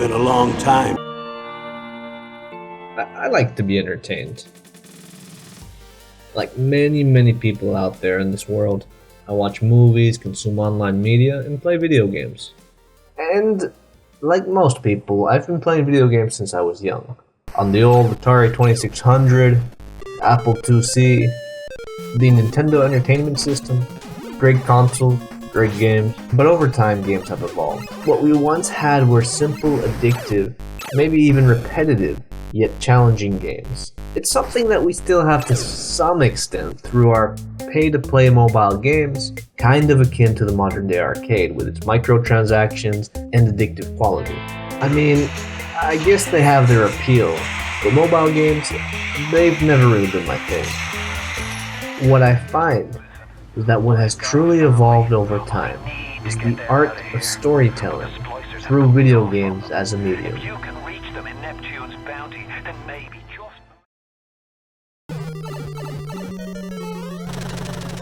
been a long time. I like to be entertained. Like many people out there in this world, I watch movies, consume online media, and play video games. And like most people, I've been playing video games since I was young. On the old Atari 2600, Apple IIc, the Nintendo Entertainment System. Great console, great games, but over time games have evolved. What we once had were simple, addictive, maybe even repetitive, yet challenging games. It's something that we still have to some extent through our pay-to-play mobile games, kind of akin to the modern-day arcade with its microtransactions and addictive quality. I mean, I guess they have their appeal, but mobile games, they've never really been my thing. What I find is that what has truly evolved over time is the art of storytelling through video games as a medium.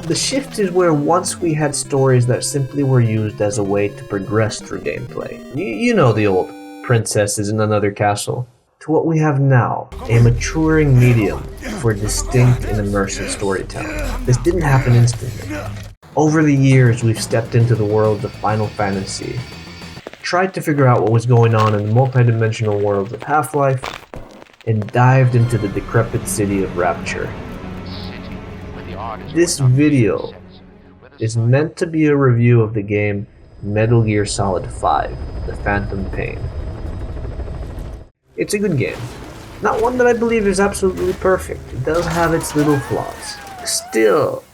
The shift is where once we had stories that simply were used as a way to progress through gameplay. You know the old princesses in another castle. To what we have now, a maturing medium for distinct and immersive storytelling. This didn't happen instantly. Over the years, we've stepped into the world of Final Fantasy, tried to figure out what was going on in the multidimensional worlds of Half-Life, and dived into the decrepit city of Rapture. This video is meant to be a review of the game Metal Gear Solid 5, The Phantom Pain. It's a good game. Not one that I believe is absolutely perfect. It does have its little flaws. Still,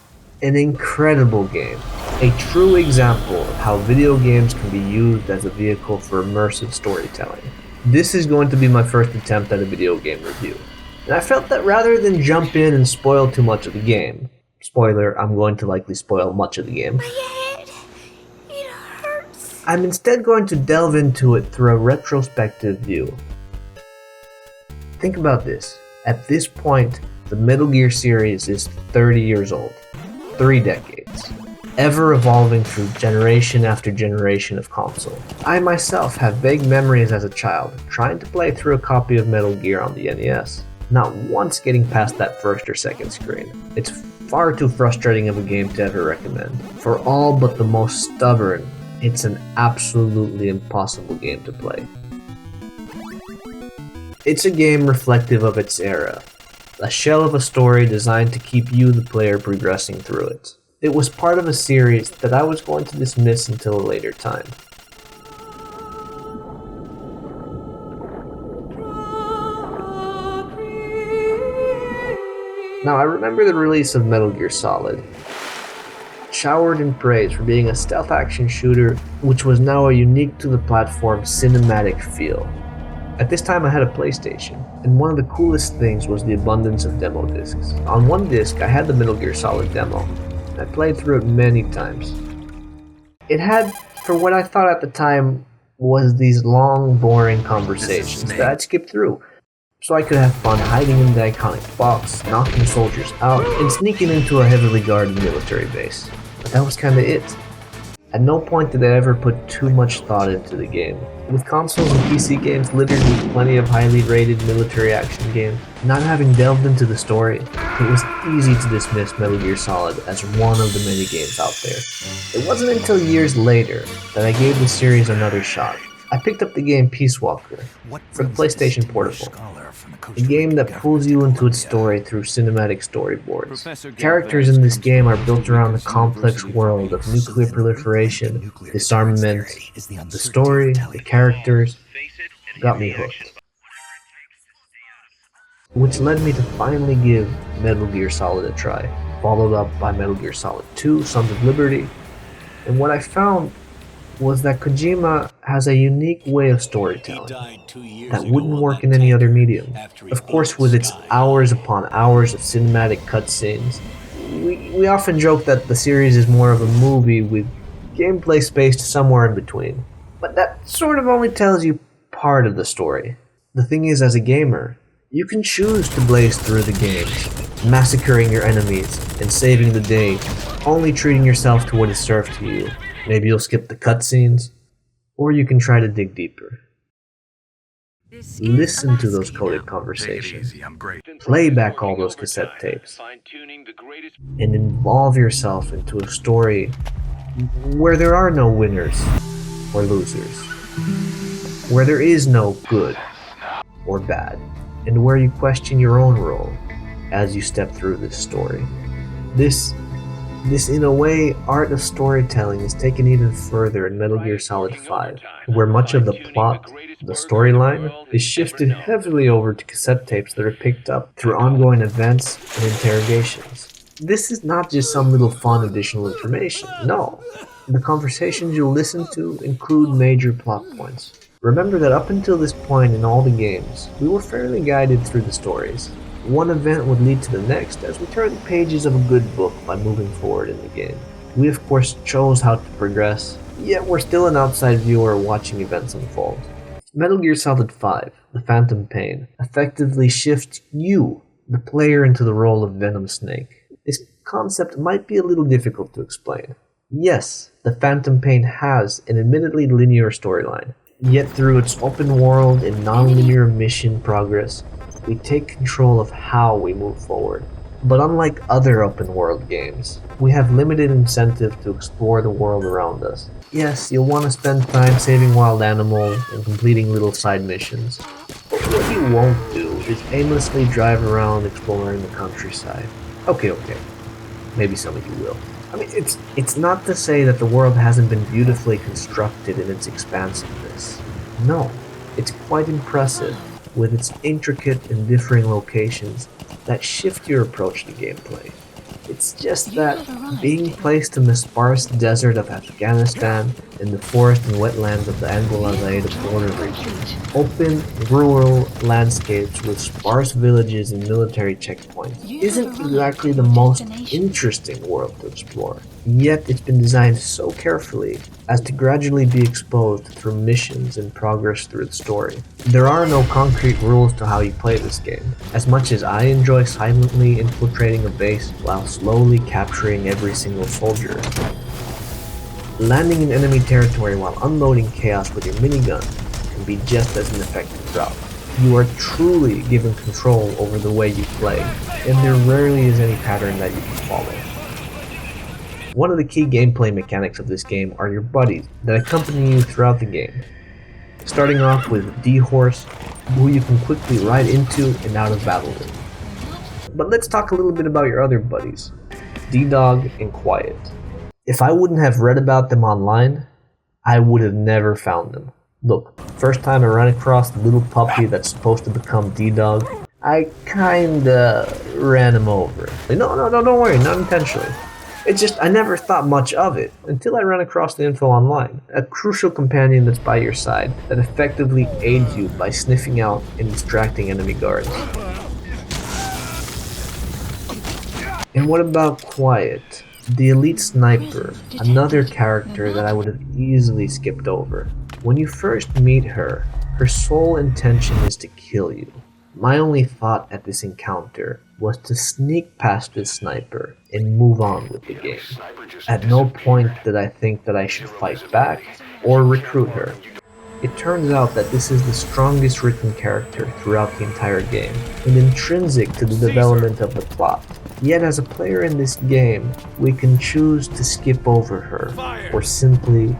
an incredible game. A true example of how video games can be used as a vehicle for immersive storytelling. This is going to be my first attempt at a video game review. And I felt that rather than jump in and spoil too much of the game, spoiler, I'm going to likely spoil much of the game, My head, it hurts. I'm instead going to delve into it through a retrospective view. Think about this. At this point, the Metal Gear series is 30 years old. 3 decades. Ever evolving through generation after generation of console. I myself have vague memories as a child, trying to play through a copy of Metal Gear on the NES. Not once getting past that first or second screen. It's far too frustrating of a game to ever recommend. For all but the most stubborn, it's an absolutely impossible game to play. It's a game reflective of its era, a shell of a story designed to keep you, the player, progressing through it. It was part of a series that I was going to dismiss until a later time. Now, I remember the release of Metal Gear Solid, showered in praise for being a stealth action shooter which was now a unique to the platform cinematic feel. At this time I had a PlayStation, and one of the coolest things was the abundance of demo discs. On one disc I had the Metal Gear Solid demo, and I played through it many times. It had, for what I thought at the time, was these long, boring conversations that I'd skip through, so I could have fun hiding in the iconic box, knocking soldiers out, and sneaking into a heavily guarded military base. But that was kinda it. At no point did I ever put too much thought into the game. With consoles and PC games littered with plenty of highly rated military action games, not having delved into the story, it was easy to dismiss Metal Gear Solid as one of the many games out there. It wasn't until years later that I gave the series another shot. I picked up the game Peace Walker for the PlayStation Portable, a game that pulls you into its story through cinematic storyboards. Characters in this game are built around the complex world of nuclear proliferation, disarmament. The story, the characters, got me hooked. Which led me to finally give Metal Gear Solid a try, followed up by Metal Gear Solid 2, Sons of Liberty, and what I found was that Kojima has a unique way of storytelling that wouldn't work in any other medium. Of course, with its hours upon hours of cinematic cutscenes, we often joke that the series is more of a movie with gameplay spaced somewhere in between. But that sort of only tells you part of the story. The thing is, as a gamer, you can choose to blaze through the games, massacring your enemies and saving the day, only treating yourself to what is served to you. Maybe you'll skip the cutscenes, or you can try to dig deeper. Listen to those coded conversations, play back all those cassette tapes, and involve yourself into a story where there are no winners or losers, where there is no good or bad, and where you question your own role as you step through this story. This in a way, art of storytelling is taken even further in Metal Gear Solid 5, where much of the plot, the storyline, is shifted heavily over to cassette tapes that are picked up through ongoing events and interrogations. This is not just some little fun additional information, no. The conversations you'll listen to include major plot points. Remember that up until this point in all the games, we were fairly guided through the stories. One event would lead to the next as we turned the pages of a good book by moving forward in the game. We of course chose how to progress, yet we're still an outside viewer watching events unfold. Metal Gear Solid 5, The Phantom Pain, effectively shifts you, the player, into the role of Venom Snake. This concept might be a little difficult to explain. Yes, The Phantom Pain has an admittedly linear storyline, yet through its open world and non-linear mission progress, we take control of how we move forward. But unlike other open-world games, we have limited incentive to explore the world around us. Yes, you'll want to spend time saving wild animals and completing little side missions, but what you won't do is aimlessly drive around exploring the countryside. Okay, maybe some of you will. I mean, it's not to say that the world hasn't been beautifully constructed in its expansiveness. No, it's quite impressive, with its intricate and differing locations that shift your approach to gameplay. It's just that being placed in the sparse desert of Afghanistan and the forest and wetlands of the Angola-Zaire border region, open, rural landscapes with sparse villages and military checkpoints, isn't exactly the most interesting world to explore. Yet it's been designed so carefully as to gradually be exposed through missions and progress through the story. There are no concrete rules to how you play this game. As much as I enjoy silently infiltrating a base while slowly capturing every single soldier, landing in enemy territory while unloading chaos with your minigun can be just as an effective route. You are truly given control over the way you play, and there rarely is any pattern that you can follow. One of the key gameplay mechanics of this game are your buddies that accompany you throughout the game. Starting off with D-Horse, who you can quickly ride into and out of battle with. But let's talk a little bit about your other buddies, D-Dog and Quiet. If I wouldn't have read about them online, I would have never found them. Look, first time I ran across the little puppy that's supposed to become D-Dog, I kinda ran him over. No, don't worry, not intentionally. It's just, I never thought much of it until I ran across the info online. A crucial companion that's by your side that effectively aids you by sniffing out and distracting enemy guards. And what about Quiet, the elite sniper, another character that I would have easily skipped over. When you first meet her, her sole intention is to kill you. My only thought at this encounter was to sneak past this sniper and move on with the game. At no point did I think that I should fight back or recruit her. It turns out that this is the strongest written character throughout the entire game, and intrinsic to the development of the plot. Yet as a player in this game, we can choose to skip over her, or simply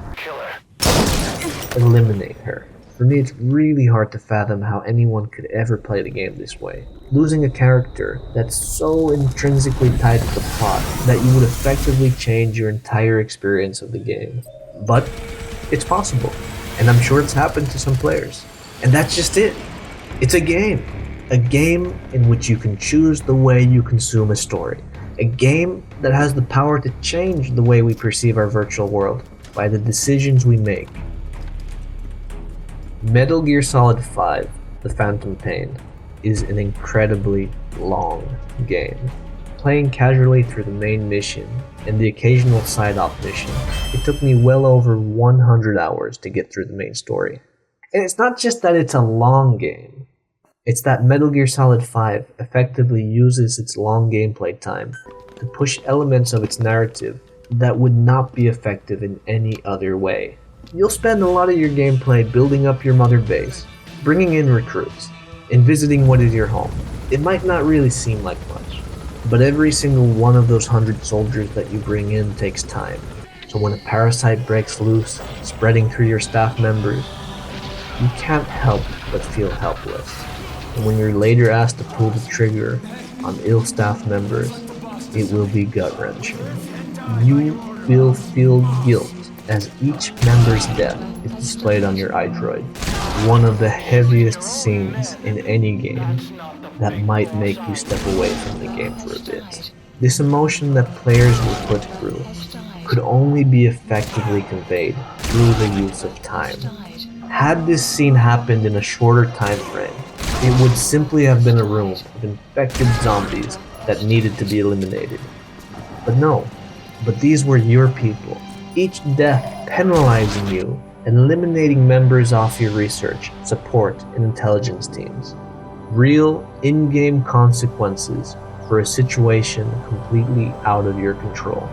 eliminate her. For me, it's really hard to fathom how anyone could ever play the game this way. Losing a character that's so intrinsically tied to the plot that you would effectively change your entire experience of the game. But it's possible, and I'm sure it's happened to some players. And that's just it. It's a game. A game in which you can choose the way you consume a story. A game that has the power to change the way we perceive our virtual world by the decisions we make. Metal Gear Solid 5, The Phantom Pain, is an incredibly long game. Playing casually through the main mission and the occasional side-op mission, it took me well over 100 hours to get through the main story. And it's not just that it's a long game, it's that Metal Gear Solid 5 effectively uses its long gameplay time to push elements of its narrative that would not be effective in any other way. You'll spend a lot of your gameplay building up your mother base, bringing in recruits and visiting what is your home. It might not really seem like much, but every single one of those 100 soldiers that you bring in takes time. So when a parasite breaks loose, spreading through your staff members, you can't help but feel helpless. And when you're later asked to pull the trigger on ill staff members, it will be gut-wrenching. You will feel guilt as each member's death is displayed on your iDroid. One of the heaviest scenes in any game that might make you step away from the game for a bit. This emotion that players will put through could only be effectively conveyed through the use of time. Had this scene happened in a shorter time frame, it would simply have been a room of infected zombies that needed to be eliminated. But no, but these were your people, each death penalizing you and eliminating members off your research, support, and intelligence teams. Real, in-game consequences for a situation completely out of your control.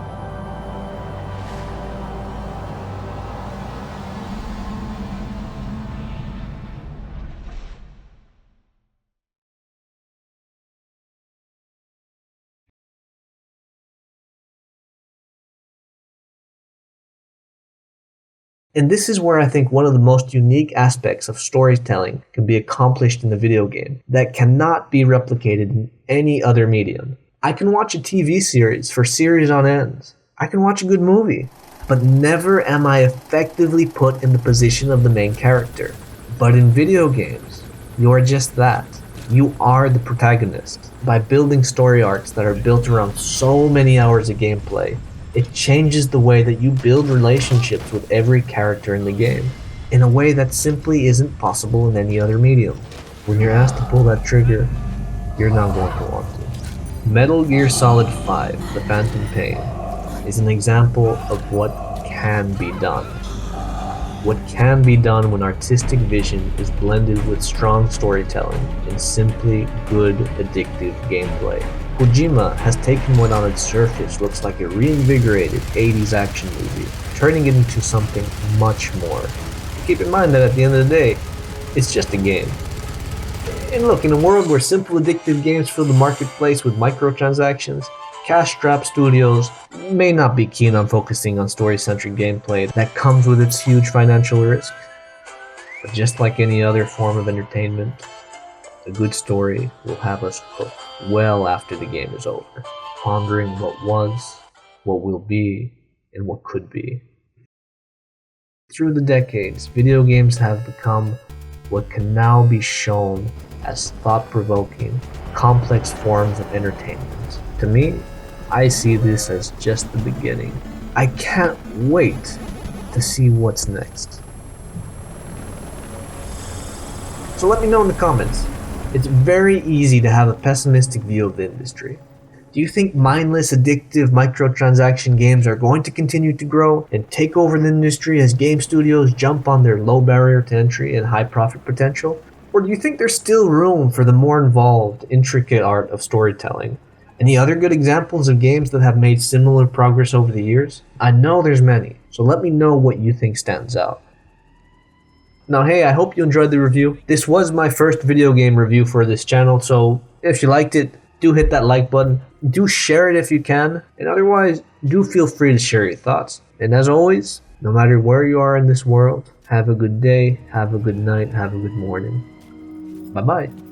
And this is where I think one of the most unique aspects of storytelling can be accomplished in a video game that cannot be replicated in any other medium. I can watch a TV series for series on ends. I can watch a good movie, but never am I effectively put in the position of the main character. But in video games, you're just that. You are the protagonist. By building story arcs that are built around so many hours of gameplay, it changes the way that you build relationships with every character in the game, in a way that simply isn't possible in any other medium. When you're asked to pull that trigger, you're not going to want to. Metal Gear Solid 5, The Phantom Pain, is an example of what can be done. What can be done when artistic vision is blended with strong storytelling and simply good, addictive gameplay. Kojima has taken what on its surface looks like a reinvigorated 80s action movie, turning it into something much more. Keep in mind that at the end of the day, it's just a game. And look, in a world where simple addictive games fill the marketplace with microtransactions, cash-strapped studios may not be keen on focusing on story-centric gameplay that comes with its huge financial risk. But just like any other form of entertainment, a good story will have us hooked well after the game is over, pondering what was, what will be, and what could be. Through the decades, video games have become what can now be shown as thought-provoking, complex forms of entertainment. To me, I see this as just the beginning. I can't wait to see what's next. So let me know in the comments. It's very easy to have a pessimistic view of the industry. Do you think mindless, addictive microtransaction games are going to continue to grow and take over the industry as game studios jump on their low barrier to entry and high profit potential? Or do you think there's still room for the more involved, intricate art of storytelling? Any other good examples of games that have made similar progress over the years? I know there's many, so let me know what you think stands out. Now hey, I hope you enjoyed the review. This was my first video game review for this channel, so if you liked it, do hit that like button. Do share it if you can, and otherwise, do feel free to share your thoughts. And as always, no matter where you are in this world, have a good day, have a good night, have a good morning. Bye-bye.